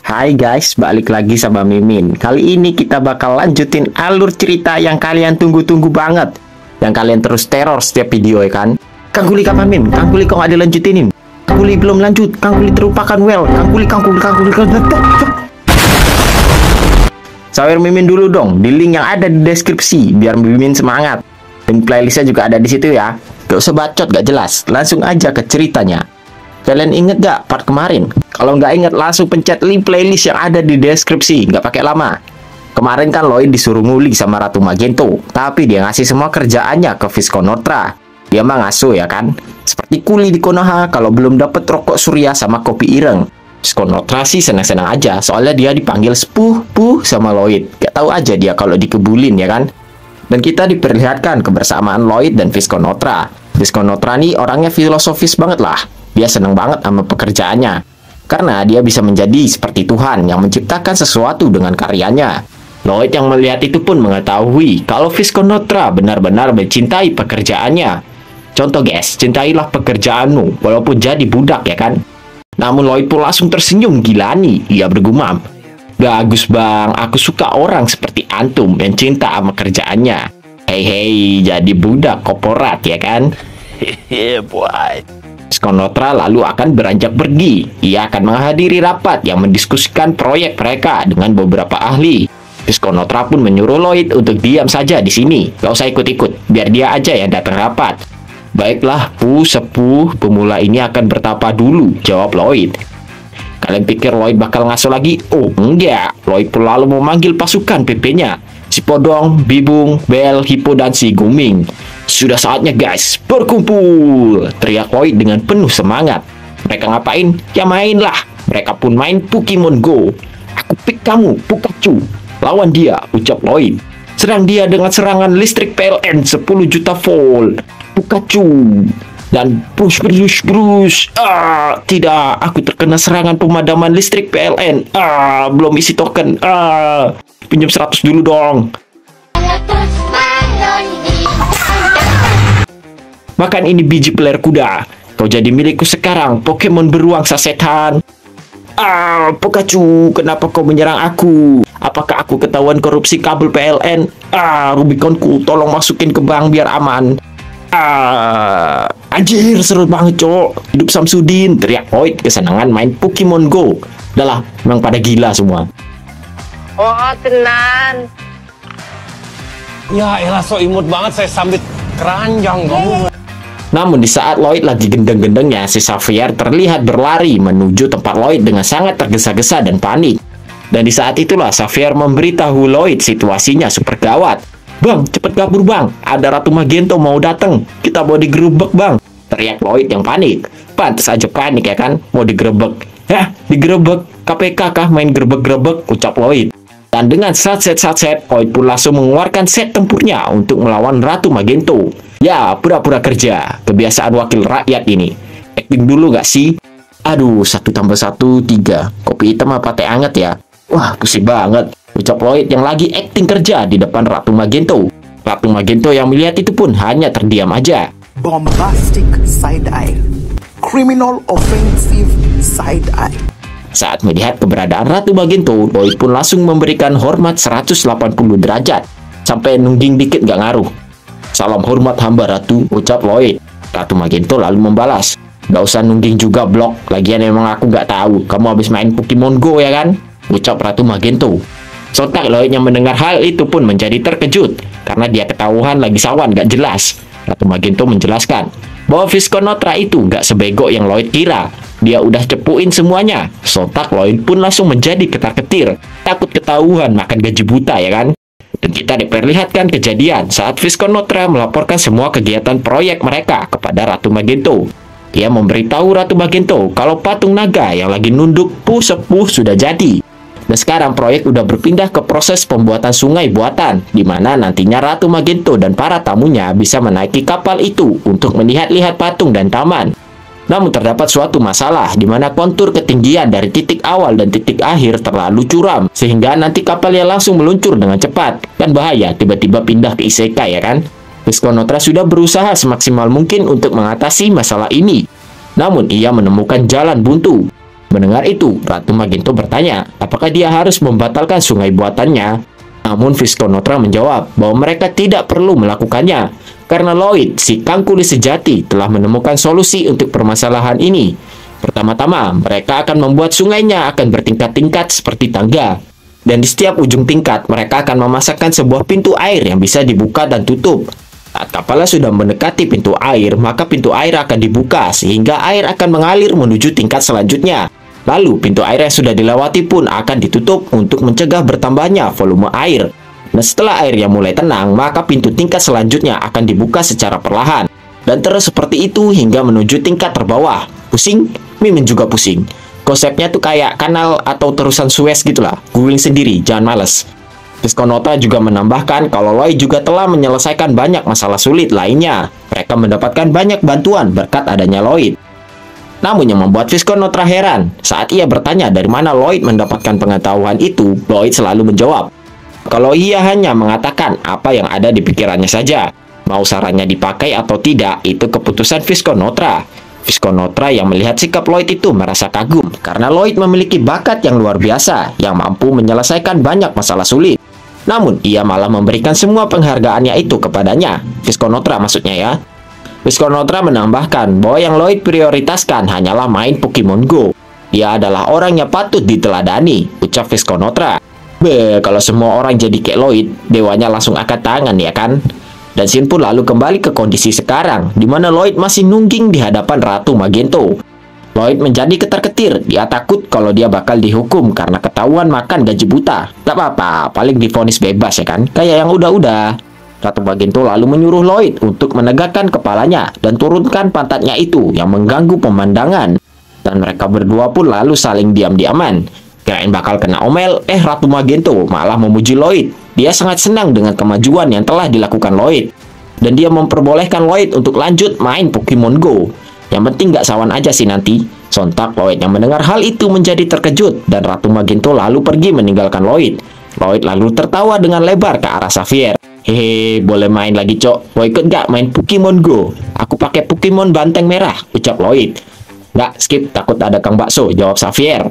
Hai guys, balik lagi sama Mimin. Kali ini kita bakal lanjutin alur cerita yang kalian tunggu-tunggu banget, yang kalian terus teror setiap video ya kan. Kang Kuli kapan Mim? Kang Kuli kok nggak dilanjutinin? Kang Kuli belum lanjut, Kang Kuli terlupakan well. Kang Kuli. Sawer Mimin dulu dong di link yang ada di deskripsi biar Mimin semangat. Link playlistnya juga ada di situ ya. Gak usah bacot gak jelas, langsung aja ke ceritanya. Kalian inget gak part kemarin? Kalau nggak inget langsung pencet link playlist yang ada di deskripsi, nggak pakai lama. Kemarin kan Lloyd disuruh nguli sama Ratu Magento, tapi dia ngasih semua kerjaannya ke Vizkonotra. Dia mah ngasuh ya kan? Seperti kuli di Konoha kalau belum dapet rokok surya sama kopi ireng. Vizkonotra sih senang-senang aja, soalnya dia dipanggil sepuh sama Lloyd. Gak tahu aja dia kalau dikebulin ya kan? Dan kita diperlihatkan kebersamaan Lloyd dan Vizkonotra. Vizkonotra nih orangnya filosofis banget lah. Dia seneng banget sama pekerjaannya, karena dia bisa menjadi seperti Tuhan yang menciptakan sesuatu dengan karyanya. Lloyd yang melihat itu pun mengetahui kalau Vizkonotra benar-benar mencintai pekerjaannya. Contoh guys, cintailah pekerjaanmu walaupun jadi budak ya kan. Namun Lloyd pun langsung tersenyum gilani. Ia bergumam, "Bagus bang, aku suka orang seperti antum yang cinta sama kerjaannya. Hei, jadi budak korporat ya kan?" Hehehe boy. Vizkonotra lalu akan beranjak pergi. Ia akan menghadiri rapat yang mendiskusikan proyek mereka dengan beberapa ahli. Vizkonotra pun menyuruh Lloyd untuk diam saja di sini. Gak usah ikut-ikut, biar dia aja yang datang rapat. "Baiklah, sepuh, pemula ini akan bertapa dulu," jawab Lloyd. Kalian pikir Lloyd bakal ngasuh lagi? Oh enggak, Lloyd pun lalu memanggil pasukan PP-nya. Si Podong, Bibung, Bel, Hippo, dan si Guming. "Sudah saatnya guys, berkumpul!" teriak Lloyd dengan penuh semangat. Mereka ngapain? Ya mainlah. Mereka pun main Pokemon Go. "Aku pick kamu, Pikachu. Lawan dia," ucap Lloyd. "Serang dia dengan serangan listrik PLN 10 juta volt. Pikachu." Dan brush. Tidak, aku terkena serangan pemadaman listrik PLN. Belum isi token. Pinjam 100 dulu dong. "Makan ini biji peler kuda. Kau jadi milikku sekarang, Pokemon beruang sasetan." "Pikachu, kenapa kau menyerang aku? Apakah aku ketahuan korupsi kabel PLN? Rubiconku, tolong masukin ke bank biar aman." Anjir, seru banget cok. Hidup Samsudin, teriak Lloyd kesenangan main Pokemon Go. Udahlah, memang pada gila semua. Oh, tenan. Ya elah, so imut banget saya sambit keranjang kamu. Namun di saat Lloyd lagi gendeng-gendengnya, si Xavier terlihat berlari menuju tempat Lloyd dengan sangat tergesa-gesa dan panik. Dan di saat itulah Xavier memberitahu Lloyd situasinya super gawat. "Bang, cepet kabur bang, ada Ratu Magento mau datang, kita mau digerebek bang," teriak Lloyd yang panik. Pantes aja panik ya kan, mau digerebek. "Hah, digerebek? KPK kah main gerebek-gerebek?" ucap Lloyd. Dan dengan set, Lloyd pun langsung mengeluarkan set tempurnya untuk melawan Ratu Magento. Ya, pura-pura kerja, kebiasaan wakil rakyat ini. Acting dulu gak sih? Aduh, 1 tambah 1, 3. Kopi hitam apa teh anget ya? Wah, pusing banget, ucap Lloyd yang lagi acting kerja di depan Ratu Magento. Ratu Magento yang melihat itu pun hanya terdiam aja. Bombastic side eye. Criminal offensive side eye. Saat melihat keberadaan Ratu Magento, Lloyd pun langsung memberikan hormat 180 derajat. Sampai nungging dikit gak ngaruh. "Salam hormat hamba Ratu," ucap Lloyd. Ratu Magento lalu membalas, "Gak usah nungging juga blok, lagian emang aku gak tahu kamu habis main Pokemon Go ya kan?" ucap Ratu Magento. Sontak Lloyd yang mendengar hal itu pun menjadi terkejut, karena dia ketahuan lagi sawan gak jelas. Ratu Magento menjelaskan bahwa Vizkonotra itu gak sebego yang Lloyd kira. Dia udah cepuin semuanya. Sontak Lloyd pun langsung menjadi ketar-ketir, takut ketahuan makan gaji buta ya kan. Dan kita diperlihatkan kejadian saat Vizkonotra melaporkan semua kegiatan proyek mereka kepada Ratu Magento. Dia memberitahu Ratu Magento kalau patung naga yang lagi nunduk sepuh sudah jadi. Dan sekarang proyek udah berpindah ke proses pembuatan sungai buatan, di mana nantinya Ratu Magento dan para tamunya bisa menaiki kapal itu untuk melihat-lihat patung dan taman. Namun terdapat suatu masalah, di mana kontur ketinggian dari titik awal dan titik akhir terlalu curam, sehingga nanti kapalnya langsung meluncur dengan cepat. Kan bahaya tiba-tiba pindah ke isekai ya kan? Vizkonotra sudah berusaha semaksimal mungkin untuk mengatasi masalah ini. Namun ia menemukan jalan buntu. Mendengar itu, Ratu Magento bertanya, apakah dia harus membatalkan sungai buatannya? Namun Vizconota menjawab bahwa mereka tidak perlu melakukannya, karena Lloyd, si kangkuli sejati, telah menemukan solusi untuk permasalahan ini. Pertama-tama, mereka akan membuat sungainya akan bertingkat-tingkat seperti tangga. Dan di setiap ujung tingkat, mereka akan memasangkan sebuah pintu air yang bisa dibuka dan tutup. Saat kapalnya sudah mendekati pintu air, maka pintu air akan dibuka sehingga air akan mengalir menuju tingkat selanjutnya. Lalu, pintu air yang sudah dilewati pun akan ditutup untuk mencegah bertambahnya volume air. Dan setelah airnya mulai tenang, maka pintu tingkat selanjutnya akan dibuka secara perlahan. Dan terus seperti itu hingga menuju tingkat terbawah. Pusing? Mimin juga pusing. Konsepnya tuh kayak kanal atau terusan Suez gitulah. Googling sendiri, jangan males. Vizconota juga menambahkan kalau Lloyd juga telah menyelesaikan banyak masalah sulit lainnya. Mereka mendapatkan banyak bantuan berkat adanya Lloyd. Namun yang membuat Vizconota heran, saat ia bertanya dari mana Lloyd mendapatkan pengetahuan itu, Lloyd selalu menjawab, kalau ia hanya mengatakan apa yang ada di pikirannya saja. Mau sarannya dipakai atau tidak, itu keputusan Vizconota. Vizconota yang melihat sikap Lloyd itu merasa kagum, karena Lloyd memiliki bakat yang luar biasa, yang mampu menyelesaikan banyak masalah sulit. Namun, ia malah memberikan semua penghargaannya itu kepadanya. Vizconota maksudnya ya. Vizconota menambahkan bahwa yang Lloyd prioritaskan hanyalah main Pokemon Go. Dia adalah orang yang patut diteladani, ucap Vizconota. Kalau semua orang jadi kayak Lloyd, dewanya langsung angkat tangan ya kan? Dan scene pun lalu kembali ke kondisi sekarang, di mana Lloyd masih nungging di hadapan Ratu Magento. Lloyd menjadi ketar-ketir, dia takut kalau dia bakal dihukum karena ketahuan makan gaji buta. Gak apa-apa, paling divonis bebas ya kan? Kayak yang udah-udah. Ratu Magento lalu menyuruh Lloyd untuk menegakkan kepalanya dan turunkan pantatnya itu yang mengganggu pemandangan. Dan mereka berdua pun lalu saling diam-diaman. Kirain bakal kena omel, Ratu Magento malah memuji Lloyd. Dia sangat senang dengan kemajuan yang telah dilakukan Lloyd. Dan dia memperbolehkan Lloyd untuk lanjut main Pokemon Go. Yang penting gak sawan aja sih nanti. Sontak Lloyd yang mendengar hal itu menjadi terkejut. Dan Ratu Magento lalu pergi meninggalkan Lloyd. Lloyd lalu tertawa dengan lebar ke arah Xavier. Hehe, boleh main lagi cok. Mau ikut gak main Pokemon Go? Aku pakai Pokemon banteng merah, ucap Lloyd. Gak, skip, takut ada Kang Bakso, jawab Xavier.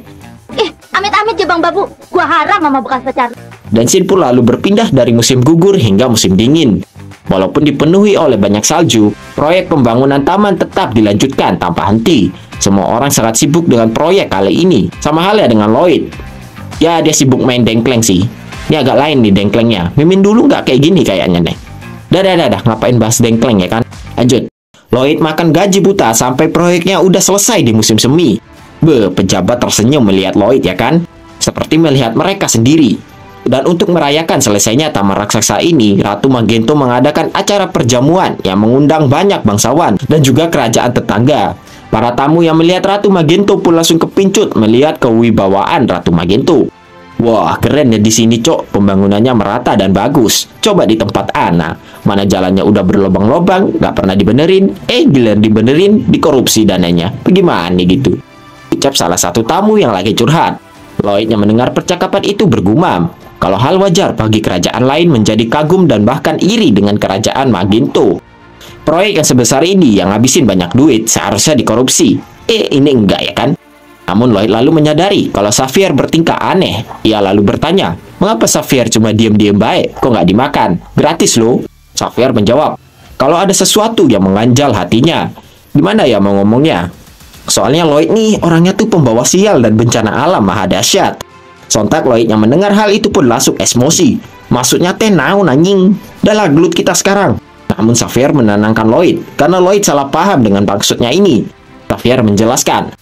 Amit-amit ya Bang Babu, gua haram sama bekas pacar. Dan scene pun lalu berpindah dari musim gugur hingga musim dingin. Walaupun dipenuhi oleh banyak salju, proyek pembangunan taman tetap dilanjutkan tanpa henti. Semua orang sangat sibuk dengan proyek kali ini, sama halnya dengan Lloyd. Ya, dia sibuk main dengkleng sih. Ini agak lain nih dengklengnya. Mimin dulu nggak kayak gini kayaknya nih. Dah, ngapain bahas dengkleng ya kan? Lanjut. Lloyd makan gaji buta sampai proyeknya udah selesai di musim semi. Pejabat tersenyum melihat Lloyd ya kan? Seperti melihat mereka sendiri. Dan untuk merayakan selesainya taman raksasa ini, Ratu Magento mengadakan acara perjamuan yang mengundang banyak bangsawan dan juga kerajaan tetangga. Para tamu yang melihat Ratu Magento pun langsung kepincut melihat kewibawaan Ratu Magento. Wah, keren ya di sini, cok. Pembangunannya merata dan bagus. Coba di tempat Ana, mana jalannya udah berlobang-lobang, nggak pernah dibenerin. Giliran dibenerin, dikorupsi dananya. Bagaimana gitu? Ucap salah satu tamu yang lagi curhat. Lloyd yang mendengar percakapan itu bergumam. Kalau hal wajar bagi kerajaan lain menjadi kagum dan bahkan iri dengan kerajaan Magento. Proyek yang sebesar ini yang ngabisin banyak duit seharusnya dikorupsi. Ini enggak ya kan? Namun Lloyd lalu menyadari kalau Xavier bertingkah aneh. Ia lalu bertanya, mengapa Xavier cuma diam-diam baik? Kok nggak dimakan? Gratis loh. Xavier menjawab, kalau ada sesuatu yang mengganjal hatinya. Gimana ya mau ngomongnya? Soalnya Lloyd nih orangnya tuh pembawa sial dan bencana alam maha dahsyat. Sontak Lloyd yang mendengar hal itu pun langsung emosi. Maksudnya teh naon anjing? Dahlah gelut kita sekarang. Namun Xavier menenangkan Lloyd karena Lloyd salah paham dengan maksudnya ini. Xavier menjelaskan,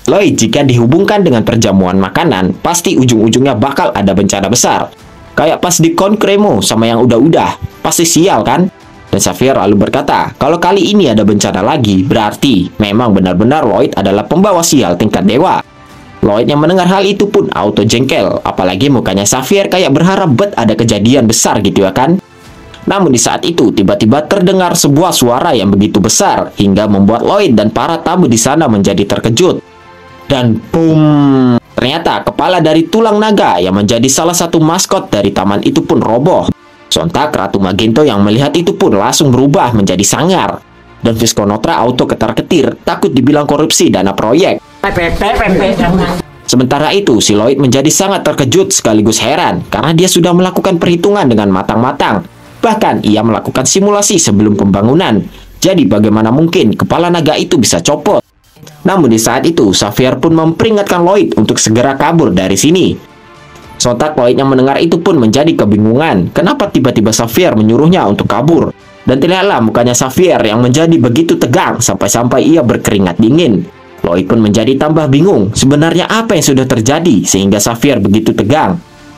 Lloyd jika dihubungkan dengan perjamuan makanan, pasti ujung-ujungnya bakal ada bencana besar. Kayak pas di Concremo sama yang udah-udah, pasti sial kan? Dan Xavier lalu berkata, kalau kali ini ada bencana lagi, berarti memang benar-benar Lloyd adalah pembawa sial tingkat dewa. Lloyd yang mendengar hal itu pun auto jengkel, apalagi mukanya Xavier kayak berharap ada kejadian besar gitu ya kan? Namun di saat itu, tiba-tiba terdengar sebuah suara yang begitu besar, hingga membuat Lloyd dan para tamu di sana menjadi terkejut. Dan boom! Ternyata kepala dari tulang naga yang menjadi salah satu maskot dari taman itu pun roboh. Sontak Ratu Magento yang melihat itu pun langsung berubah menjadi sangar. Dan Vizconota auto ketar-ketir, takut dibilang korupsi dana proyek. Sementara itu, si Lloyd menjadi sangat terkejut sekaligus heran karena dia sudah melakukan perhitungan dengan matang-matang. Bahkan, ia melakukan simulasi sebelum pembangunan. Jadi, bagaimana mungkin kepala naga itu bisa copot? Namun di saat itu, Xavier pun memperingatkan Lloyd untuk segera kabur dari sini. Sontak Lloyd yang mendengar itu pun menjadi kebingungan. Kenapa tiba-tiba Xavier menyuruhnya untuk kabur? Dan terlihatlah mukanya Xavier yang menjadi begitu tegang sampai-sampai ia berkeringat dingin. Lloyd pun menjadi tambah bingung sebenarnya apa yang sudah terjadi sehingga Xavier begitu tegang.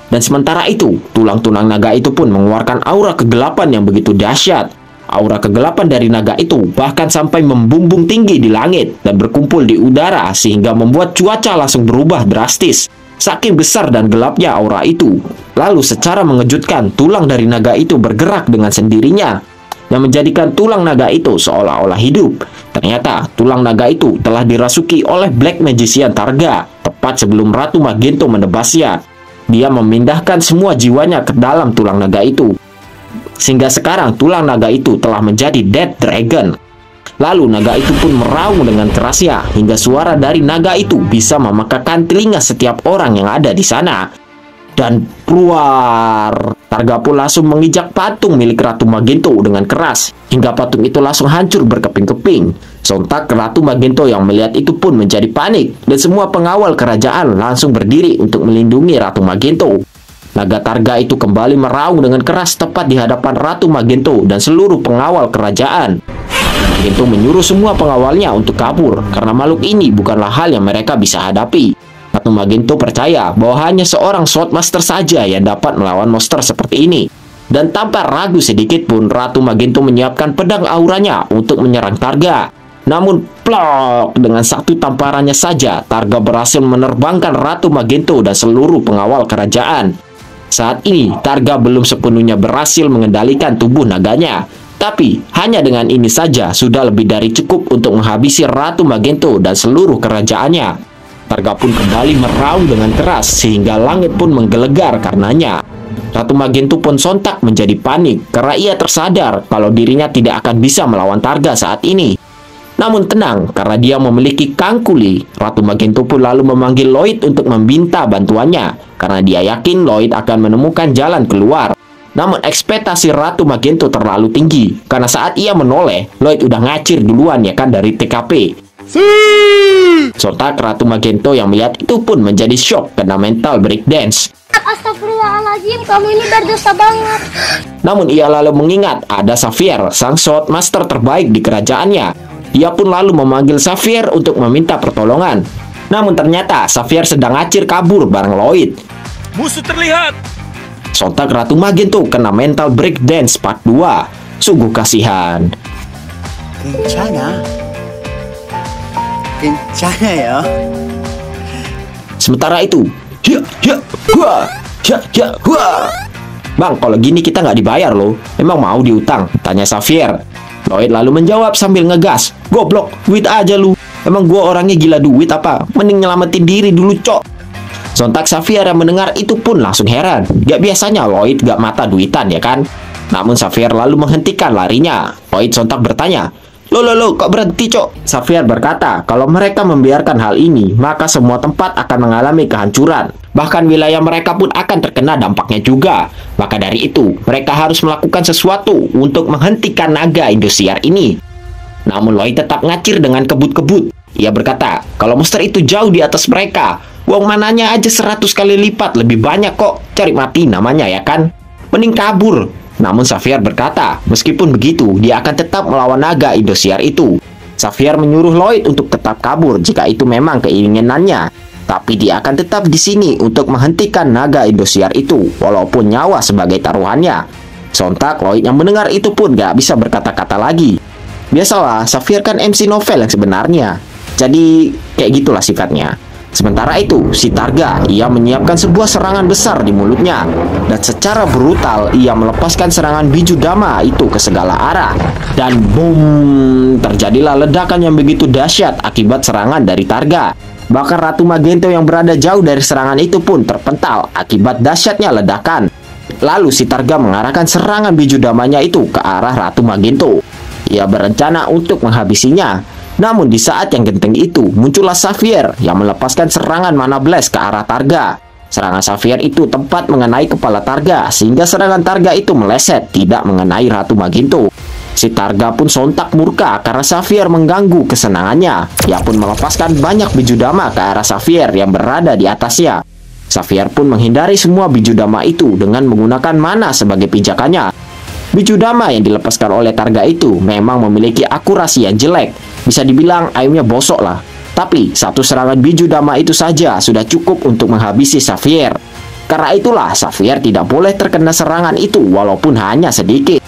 Dan sementara itu, tulang-tulang naga itu pun mengeluarkan aura kegelapan yang begitu dahsyat. Aura kegelapan dari naga itu bahkan sampai membumbung tinggi di langit dan berkumpul di udara sehingga membuat cuaca langsung berubah drastis. Saking besar dan gelapnya aura itu. Lalu secara mengejutkan, tulang dari naga itu bergerak dengan sendirinya yang menjadikan tulang naga itu seolah-olah hidup. Ternyata tulang naga itu telah dirasuki oleh Black Magician Targa tepat sebelum Ratu Magento menebasnya. Dia memindahkan semua jiwanya ke dalam tulang naga itu. Sehingga sekarang tulang naga itu telah menjadi Dead Dragon. Lalu naga itu pun meraung dengan kerasnya hingga suara dari naga itu bisa memekakan telinga setiap orang yang ada di sana. Dan keluar, Targa pun langsung menginjak patung milik Ratu Magento dengan keras hingga patung itu langsung hancur berkeping-keping. Sontak Ratu Magento yang melihat itu pun menjadi panik dan semua pengawal kerajaan langsung berdiri untuk melindungi Ratu Magento. Naga Targa itu kembali meraung dengan keras tepat di hadapan Ratu Magento dan seluruh pengawal kerajaan. Magento menyuruh semua pengawalnya untuk kabur karena makhluk ini bukanlah hal yang mereka bisa hadapi. Ratu Magento percaya bahwa hanya seorang Swordmaster saja yang dapat melawan monster seperti ini. Dan tanpa ragu sedikit pun, Ratu Magento menyiapkan pedang auranya untuk menyerang Targa. Namun, plok, dengan satu tamparannya saja, Targa berhasil menerbangkan Ratu Magento dan seluruh pengawal kerajaan. Saat ini, Targa belum sepenuhnya berhasil mengendalikan tubuh naganya. Tapi, hanya dengan ini saja sudah lebih dari cukup untuk menghabisi Ratu Magento dan seluruh kerajaannya. Targa pun kembali meraung dengan keras sehingga langit pun menggelegar karenanya. Ratu Magento pun sontak menjadi panik karena ia tersadar kalau dirinya tidak akan bisa melawan Targa saat ini. Namun tenang, karena dia memiliki Kangkuli, Ratu Magento pun lalu memanggil Lloyd untuk meminta bantuannya karena dia yakin Lloyd akan menemukan jalan keluar. Namun ekspektasi Ratu Magento terlalu tinggi karena saat ia menoleh, Lloyd udah ngacir duluan ya kan dari TKP. Sontak Ratu Magento yang melihat itu pun menjadi shock kena mental breakdance. Astagfirullahaladzim, kamu ini berdosa banget. Namun ia lalu mengingat ada Xavier, sang Swordmaster terbaik di kerajaannya. Ia pun lalu memanggil Xavier untuk meminta pertolongan. Namun ternyata Xavier sedang ngacir kabur bareng Lloyd. Musuh terlihat. Sontak Ratu Magento kena mental breakdance part 2. Sungguh kasihan. Kencana ya. Sementara itu, Bang, kalau gini kita nggak dibayar loh. Emang mau diutang? Tanya Xavier. Lloyd lalu menjawab sambil ngegas. Goblok, duit aja lu. Emang gua orangnya gila duit apa? Mending nyelamatin diri dulu, cok. Sontak Xavier yang mendengar itu pun langsung heran. Gak biasanya Lloyd gak mata duitan ya kan? Namun Xavier lalu menghentikan larinya. Lloyd sontak bertanya, Lo, kok berhenti, cok? Xavier berkata, kalau mereka membiarkan hal ini, maka semua tempat akan mengalami kehancuran. Bahkan wilayah mereka pun akan terkena dampaknya juga. Maka dari itu, mereka harus melakukan sesuatu untuk menghentikan naga Indosiar ini. Namun Lloyd tetap ngacir dengan kebut-kebut. Ia berkata, kalau monster itu jauh di atas mereka, uang mananya aja 100 kali lipat lebih banyak kok. Cari mati namanya ya kan? Mending kabur. Namun Xavier berkata, meskipun begitu, dia akan tetap melawan naga Indosiar itu. Xavier menyuruh Lloyd untuk tetap kabur jika itu memang keinginannya. Tapi dia akan tetap di sini untuk menghentikan naga Indosiar itu, walaupun nyawa sebagai taruhannya. Sontak Lloyd yang mendengar itu pun gak bisa berkata-kata lagi. Biasalah, Xavier kan MC novel yang sebenarnya. Jadi, kayak gitulah sifatnya. Sementara itu, si Targa, ia menyiapkan sebuah serangan besar di mulutnya. Dan secara brutal, ia melepaskan serangan biju dama itu ke segala arah. Dan boom, terjadilah ledakan yang begitu dahsyat akibat serangan dari Targa. Bahkan Ratu Magento yang berada jauh dari serangan itu pun terpental akibat dahsyatnya ledakan. Lalu si Targa mengarahkan serangan biju damanya itu ke arah Ratu Magento. Ia berencana untuk menghabisinya. Namun di saat yang genting itu, muncullah Xavier yang melepaskan serangan mana blast ke arah Targa. Serangan Xavier itu tepat mengenai kepala Targa, sehingga serangan Targa itu meleset, tidak mengenai Ratu Magento. Si Targa pun sontak murka karena Xavier mengganggu kesenangannya. Ia pun melepaskan banyak bijudama ke arah Xavier yang berada di atasnya. Xavier pun menghindari semua bijudama itu dengan menggunakan mana sebagai pijakannya. Bijudama yang dilepaskan oleh Targa itu memang memiliki akurasi yang jelek. Bisa dibilang aimnya bosok lah. Tapi satu serangan bijudama itu saja sudah cukup untuk menghabisi Xavier. Karena itulah Xavier tidak boleh terkena serangan itu walaupun hanya sedikit.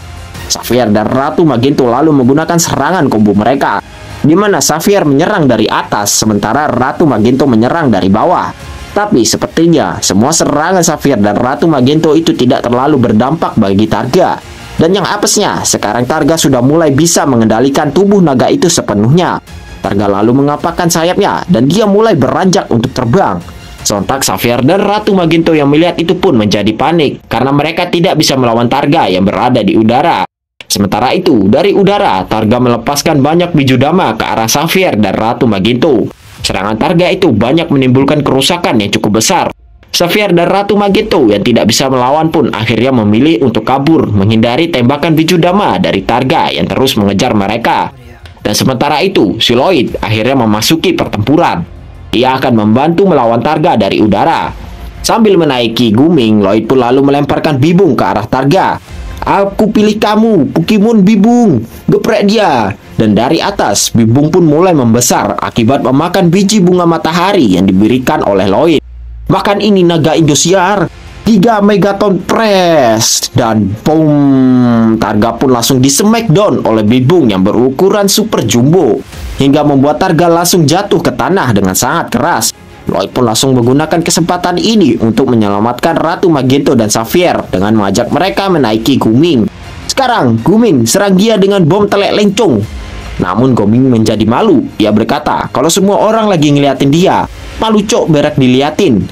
Xavier dan Ratu Magento lalu menggunakan serangan combo mereka, di mana Xavier menyerang dari atas sementara Ratu Magento menyerang dari bawah. Tapi sepertinya semua serangan Xavier dan Ratu Magento itu tidak terlalu berdampak bagi Targa. Dan yang apesnya, sekarang Targa sudah mulai bisa mengendalikan tubuh naga itu sepenuhnya. Targa lalu mengapakkan sayapnya dan dia mulai beranjak untuk terbang. Sontak Xavier dan Ratu Magento yang melihat itu pun menjadi panik karena mereka tidak bisa melawan Targa yang berada di udara. Sementara itu, dari udara, Targa melepaskan banyak bijudama ke arah Xavier dan Ratu Magento. Serangan Targa itu banyak menimbulkan kerusakan yang cukup besar. Xavier dan Ratu Magento yang tidak bisa melawan pun akhirnya memilih untuk kabur, menghindari tembakan bijudama dari Targa yang terus mengejar mereka. Dan sementara itu, si Lloyd akhirnya memasuki pertempuran. Ia akan membantu melawan Targa dari udara. Sambil menaiki Guming, Lloyd pun lalu melemparkan Bibung ke arah Targa. Aku pilih kamu, Pokemon Bibung. Geprek dia. Dan dari atas, Bibung pun mulai membesar akibat memakan biji bunga matahari yang diberikan oleh Lloyd. Makan ini naga Indosiar. 3 Megaton Press. Dan boom, Targa pun langsung di smackdown oleh Bibung yang berukuran super jumbo, hingga membuat Targa langsung jatuh ke tanah dengan sangat keras. Lloyd pun langsung menggunakan kesempatan ini untuk menyelamatkan Ratu Magento dan Xavier dengan mengajak mereka menaiki Guming. Sekarang, Guming serang dia dengan bom telek lencong. Namun Guming menjadi malu. Ia berkata kalau semua orang lagi ngeliatin dia. Malu cok berak diliatin.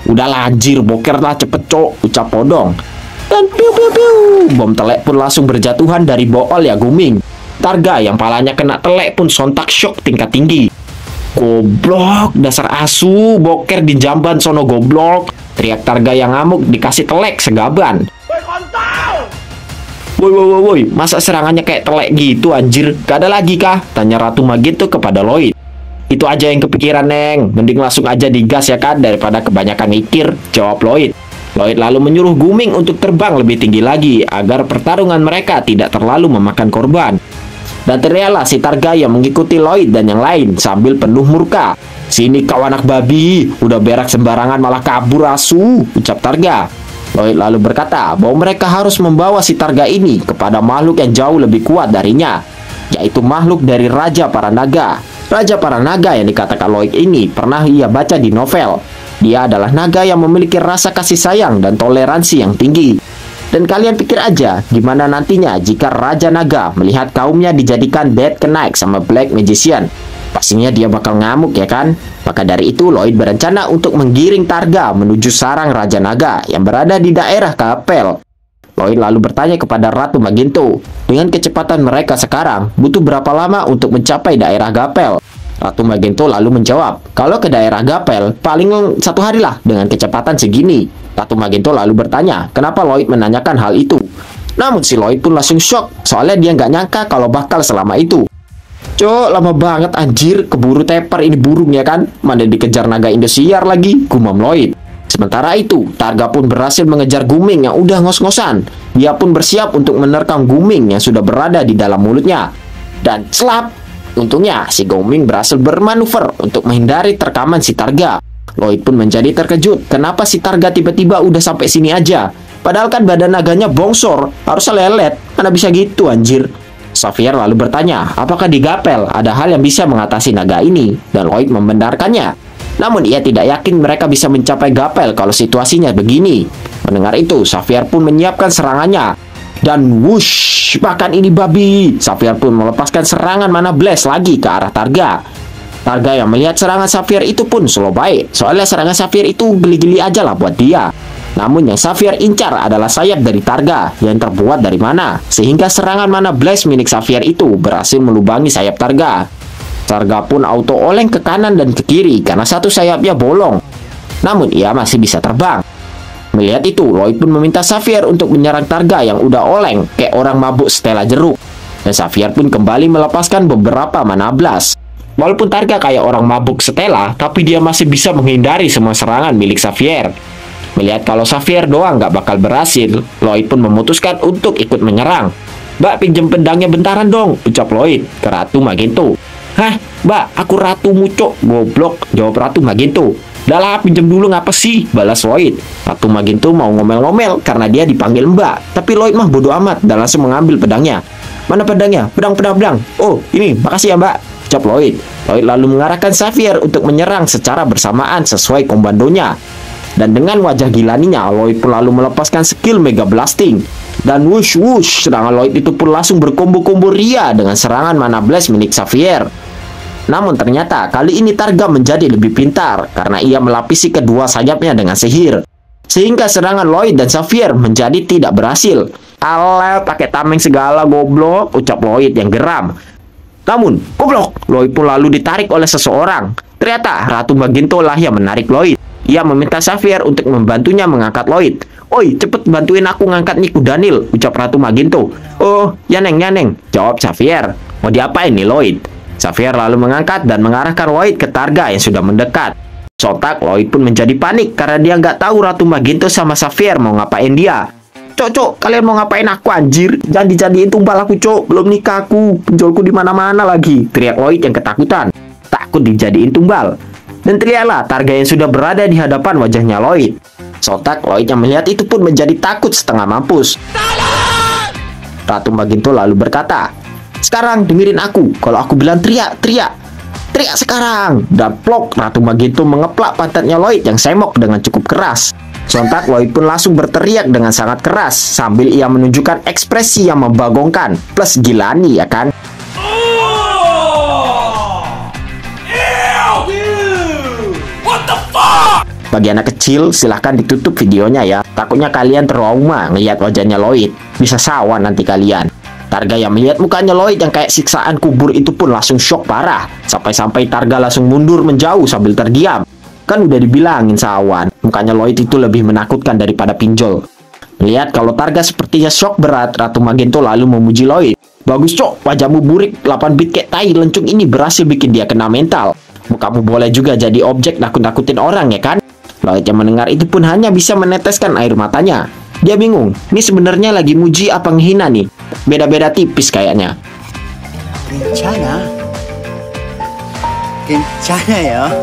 Udahlah anjir, boker lah cepet cok, ucap Podong. Dan piu piu piu, bom telek pun langsung berjatuhan dari bool ya Guming. Targa yang palanya kena telek pun sontak shock tingkat tinggi. Goblok, dasar asu, boker di jamban sono goblok. Teriak Targa yang ngamuk dikasih telek segaban. Woi, masa serangannya kayak telek gitu anjir? Gak ada lagi kah? Tanya Ratu Magento kepada Lloyd. Itu aja yang kepikiran neng, mending langsung aja digas ya kan daripada kebanyakan mikir, jawab Lloyd. Lloyd lalu menyuruh Guming untuk terbang lebih tinggi lagi agar pertarungan mereka tidak terlalu memakan korban. Dan ternyata si Targa yang mengikuti Lloyd dan yang lain sambil penuh murka. Sini kau anak babi, udah berak sembarangan malah kabur asu, ucap Targa. Lloyd lalu berkata bahwa mereka harus membawa si Targa ini kepada makhluk yang jauh lebih kuat darinya, yaitu makhluk dari Raja Para Naga. Raja Para Naga yang dikatakan Lloyd ini pernah ia baca di novel. Dia adalah naga yang memiliki rasa kasih sayang dan toleransi yang tinggi. Dan kalian pikir aja gimana nantinya jika Raja Naga melihat kaumnya dijadikan Dead Knight sama Black Magician. Pastinya dia bakal ngamuk ya kan? Maka dari itu Lloyd berencana untuk menggiring Targa menuju sarang Raja Naga yang berada di daerah Gapel. Lloyd lalu bertanya kepada Ratu Magento, dengan kecepatan mereka sekarang, butuh berapa lama untuk mencapai daerah Gapel? Ratu Magento lalu menjawab, kalau ke daerah Gapel, paling 1 hari lah dengan kecepatan segini. Ratu Magento lalu bertanya, kenapa Lloyd menanyakan hal itu? Namun si Lloyd pun langsung shock, soalnya dia nggak nyangka kalau bakal selama itu. Cok, lama banget anjir, keburu tepar ini burung ya kan? Mana dikejar naga Indosiar lagi, gumam Lloyd. Sementara itu, Targa pun berhasil mengejar Guming yang udah ngos-ngosan. Dia pun bersiap untuk menerkam Guming yang sudah berada di dalam mulutnya. Dan slap! Untungnya, si Guming berhasil bermanuver untuk menghindari terkaman si Targa. Lloyd pun menjadi terkejut, kenapa si Targa tiba-tiba udah sampai sini aja? Padahal kan badan naganya bongsor, harusnya lelet. Mana bisa gitu anjir? Xavier lalu bertanya, apakah di Gapel ada hal yang bisa mengatasi naga ini? Dan Lloyd membenarkannya. Namun ia tidak yakin mereka bisa mencapai Gapel kalau situasinya begini. Mendengar itu, Xavier pun menyiapkan serangannya. Dan wush, makan ini babi. Xavier pun melepaskan serangan mana blast lagi ke arah Targa. Targa yang melihat serangan Xavier itu pun slow baik. Soalnya serangan Xavier itu geli-geli aja lah buat dia. Namun yang Xavier incar adalah sayap dari Targa yang terbuat dari mana. Sehingga serangan mana blast milik Xavier itu berhasil melubangi sayap Targa. Targa pun auto oleng ke kanan dan ke kiri karena satu sayapnya bolong. Namun ia masih bisa terbang. Melihat itu, Lloyd pun meminta Xavier untuk menyerang Targa yang udah oleng kayak orang mabuk setelah jeruk. Dan Xavier pun kembali melepaskan beberapa mana blast. Walaupun Targa kayak orang mabuk setelah, tapi dia masih bisa menghindari semua serangan milik Xavier. Melihat kalau Xavier doang nggak bakal berhasil, Lloyd pun memutuskan untuk ikut menyerang. "Mbak, pinjem pedangnya bentaran dong," ucap Lloyd ke Ratu Magento. "Hah, Mbak, aku Ratu Mucok." "Goblok," jawab Ratu Magento. "Dah lah, pinjem dulu ngapa sih?" balas Lloyd. Ratu Magento mau ngomel-ngomel karena dia dipanggil Mbak, tapi Lloyd mah bodo amat dan langsung mengambil pedangnya. "Mana pedangnya? Pedang. Oh, ini, makasih ya Mbak," ucap Lloyd. Lloyd lalu mengarahkan Xavier untuk menyerang secara bersamaan sesuai komandonya. Dan dengan wajah gilaninya, Lloyd pun lalu melepaskan skill Mega Blasting. Dan wush, serangan Lloyd itu pun langsung berkombo-kombo ria dengan serangan Mana Blast milik Xavier. Namun ternyata kali ini Targa menjadi lebih pintar karena ia melapisi kedua sayapnya dengan sihir. Sehingga serangan Lloyd dan Xavier menjadi tidak berhasil. "Alah, pakai tameng segala goblok," ucap Lloyd yang geram. Namun, goblok, Lloyd pun lalu ditarik oleh seseorang. Ternyata Ratu Magento lah yang menarik Lloyd. Ia meminta Xavier untuk membantunya mengangkat Lloyd. "Oi, cepet bantuin aku ngangkat Niku Daniel," ucap Ratu Magento. "Oh, ya neng," jawab Xavier. "Mau diapain nih Lloyd?" Xavier lalu mengangkat dan mengarahkan Lloyd ke Targa yang sudah mendekat. Sontak Lloyd pun menjadi panik karena dia nggak tahu Ratu Magento sama Xavier mau ngapain dia. Cok, kalian mau ngapain aku anjir? Jangan dijadiin tumpal aku, Cok. Belum nikah aku, penjolku di mana-mana lagi," teriak Lloyd yang ketakutan. Takut dijadiin tumbal. Dan terlihatlah Targa yang sudah berada di hadapan wajahnya Lloyd. Sontak Lloyd yang melihat itu pun menjadi takut setengah mampus. Ratu Magento lalu berkata, "Sekarang dengerin aku, kalau aku bilang teriak sekarang." Dan plok, Ratu Magento mengeplak pantatnya Lloyd yang semok dengan cukup keras. Sontak Lloyd pun langsung berteriak dengan sangat keras sambil ia menunjukkan ekspresi yang membagongkan plus gilani, ya kan? Bagi anak kecil, silahkan ditutup videonya ya. Takutnya kalian trauma ngeliat wajahnya Lloyd. Bisa sawan nanti kalian. Targa yang melihat mukanya Lloyd yang kayak siksaan kubur itu pun langsung shock parah. Sampai-sampai Targa langsung mundur menjauh sambil terdiam. Kan udah dibilangin sawan, mukanya Lloyd itu lebih menakutkan daripada pinjol. Melihat kalau Targa sepertinya shock berat, Ratu Magento lalu memuji Lloyd. "Bagus Cok, wajahmu burik 8 bit kayak tai lencung ini berhasil bikin dia kena mental. Kamu boleh juga jadi objek nakut-nakutin orang, ya kan?" Lloyd yang mendengar itu pun hanya bisa meneteskan air matanya. Dia bingung, ini sebenarnya lagi muji apa ngehina nih? Beda-beda tipis kayaknya. Kencana ya.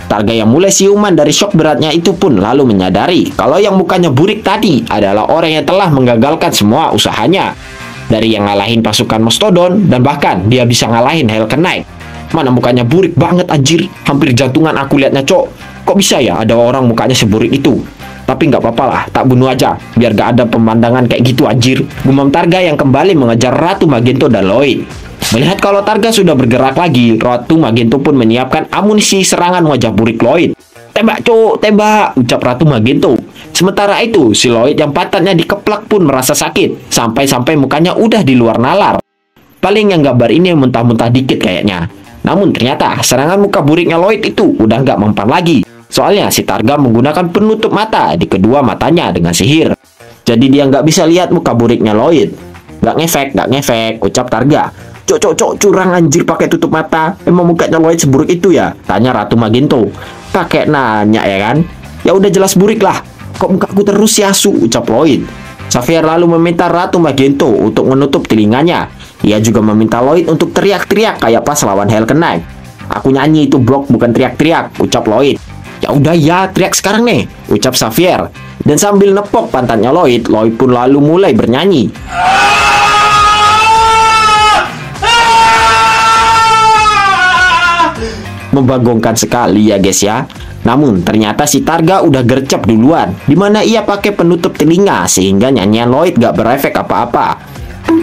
Targa yang mulai siuman dari shock beratnya itu pun lalu menyadari kalau yang mukanya burik tadi adalah orang yang telah menggagalkan semua usahanya. Dari yang ngalahin pasukan Mastodon dan bahkan dia bisa ngalahin Hellken Knight. Mana mukanya burik banget anjir, hampir jantungan aku liatnya Cok. Kok bisa ya ada orang mukanya seburik itu? Tapi nggak apa-apa lah, tak bunuh aja, biar gak ada pemandangan kayak gitu anjir. Gumam Targa yang kembali mengejar Ratu Magento dan Lloyd. Melihat kalau Targa sudah bergerak lagi, Ratu Magento pun menyiapkan amunisi serangan wajah burik Lloyd. "Tembak Cok, tembak," ucap Ratu Magento. Sementara itu, si Lloyd yang pantatnya dikeplak pun merasa sakit, sampai-sampai mukanya udah di luar nalar. Paling yang gambar ini muntah-muntah dikit kayaknya. Namun ternyata serangan muka buriknya Lloyd itu udah nggak mempan lagi. Soalnya si Targa menggunakan penutup mata di kedua matanya dengan sihir. Jadi dia nggak bisa lihat muka buriknya Lloyd. Nggak ngefek, ucap Targa. Cok, curang anjir pakai tutup mata. Emang mukanya Lloyd seburuk itu ya?" tanya Ratu Magento. Pakai nanya ya kan? "Ya udah jelas burik lah. Kok mukaku terus si asu," ucap Lloyd. Xavier lalu meminta Ratu Magento untuk menutup telinganya. Ia juga meminta Lloyd untuk teriak-teriak kayak pas lawan Hellken Knight. "Aku nyanyi itu blok, bukan teriak-teriak," ucap Lloyd. "Ya udah ya, teriak sekarang nih," ucap Xavier. Dan sambil nepok pantatnya Lloyd pun lalu mulai bernyanyi. Membagongkan sekali ya guys ya. Namun ternyata si Targa udah gercep duluan, dimana ia pakai penutup telinga sehingga nyanyian Lloyd gak berefek apa-apa.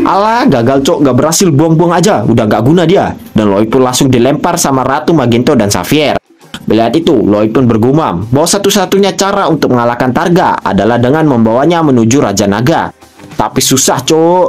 "Alah, gagal Cok, gak berhasil, buang-buang aja, udah gak guna dia." Dan Lloyd pun langsung dilempar sama Ratu Magento dan Xavier. Melihat itu, Lloyd pun bergumam bahwa satu-satunya cara untuk mengalahkan Targa adalah dengan membawanya menuju Raja Naga. Tapi susah Cok.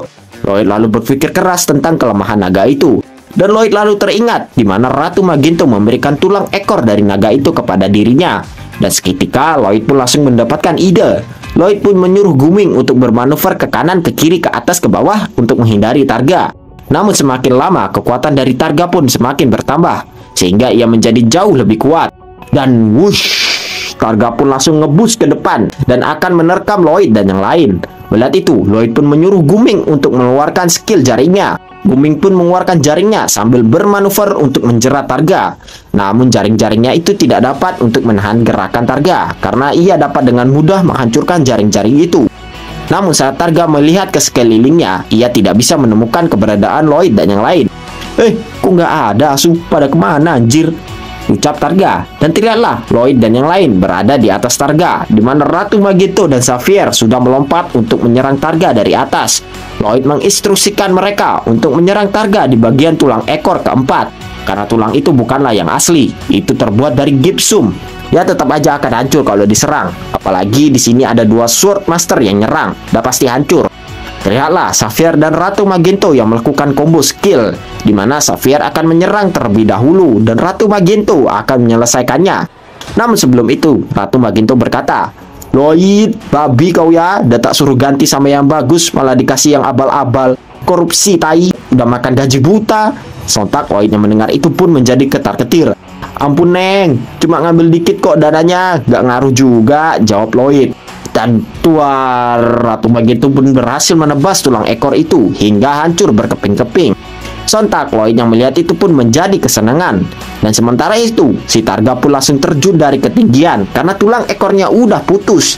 Lloyd lalu berpikir keras tentang kelemahan naga itu. Dan Lloyd lalu teringat di mana Ratu Magento memberikan tulang ekor dari naga itu kepada dirinya. Dan seketika Lloyd pun langsung mendapatkan ide. Lloyd pun menyuruh Guming untuk bermanuver ke kanan, ke kiri, ke atas, ke bawah untuk menghindari Targa. Namun semakin lama kekuatan dari Targa pun semakin bertambah, sehingga ia menjadi jauh lebih kuat. Dan wush, Targa pun langsung ngebus ke depan dan akan menerkam Lloyd dan yang lain. Melihat itu, Lloyd pun menyuruh Guming untuk mengeluarkan skill jaringnya. Guming pun mengeluarkan jaringnya sambil bermanuver untuk menjerat Targa. Namun jaring-jaringnya itu tidak dapat untuk menahan gerakan Targa, karena ia dapat dengan mudah menghancurkan jaring-jaring itu. Namun saat Targa melihat ke sekelilingnya, ia tidak bisa menemukan keberadaan Lloyd dan yang lain. Kok nggak ada asu? Pada kemana anjir? Ucap Targa, dan terlihatlah Lloyd dan yang lain berada di atas Targa, di mana Ratu Magento dan Xavier sudah melompat untuk menyerang Targa dari atas. Lloyd menginstruksikan mereka untuk menyerang Targa di bagian tulang ekor keempat, karena tulang itu bukanlah yang asli, itu terbuat dari gipsum. Ya tetap aja akan hancur kalau diserang, apalagi di sini ada dua Sword Master yang nyerang, udah pasti hancur. Terlihatlah Xavier dan Ratu Magento yang melakukan combo skill, di mana Xavier akan menyerang terlebih dahulu dan Ratu Magento akan menyelesaikannya. Namun sebelum itu, Ratu Magento berkata, "Lloyd, babi kau ya, udah tak suruh ganti sama yang bagus, malah dikasih yang abal-abal. Korupsi tai, udah makan gaji buta." Sontak Lloyd yang mendengar itu pun menjadi ketar-ketir. "Ampun Neng, cuma ngambil dikit kok dananya, gak ngaruh juga," jawab Lloyd. Dan Ratu Magento pun berhasil menebas tulang ekor itu hingga hancur berkeping-keping. Sontak Lloyd yang melihat itu pun menjadi kesenangan. Dan sementara itu, si Targa pun langsung terjun dari ketinggian karena tulang ekornya udah putus.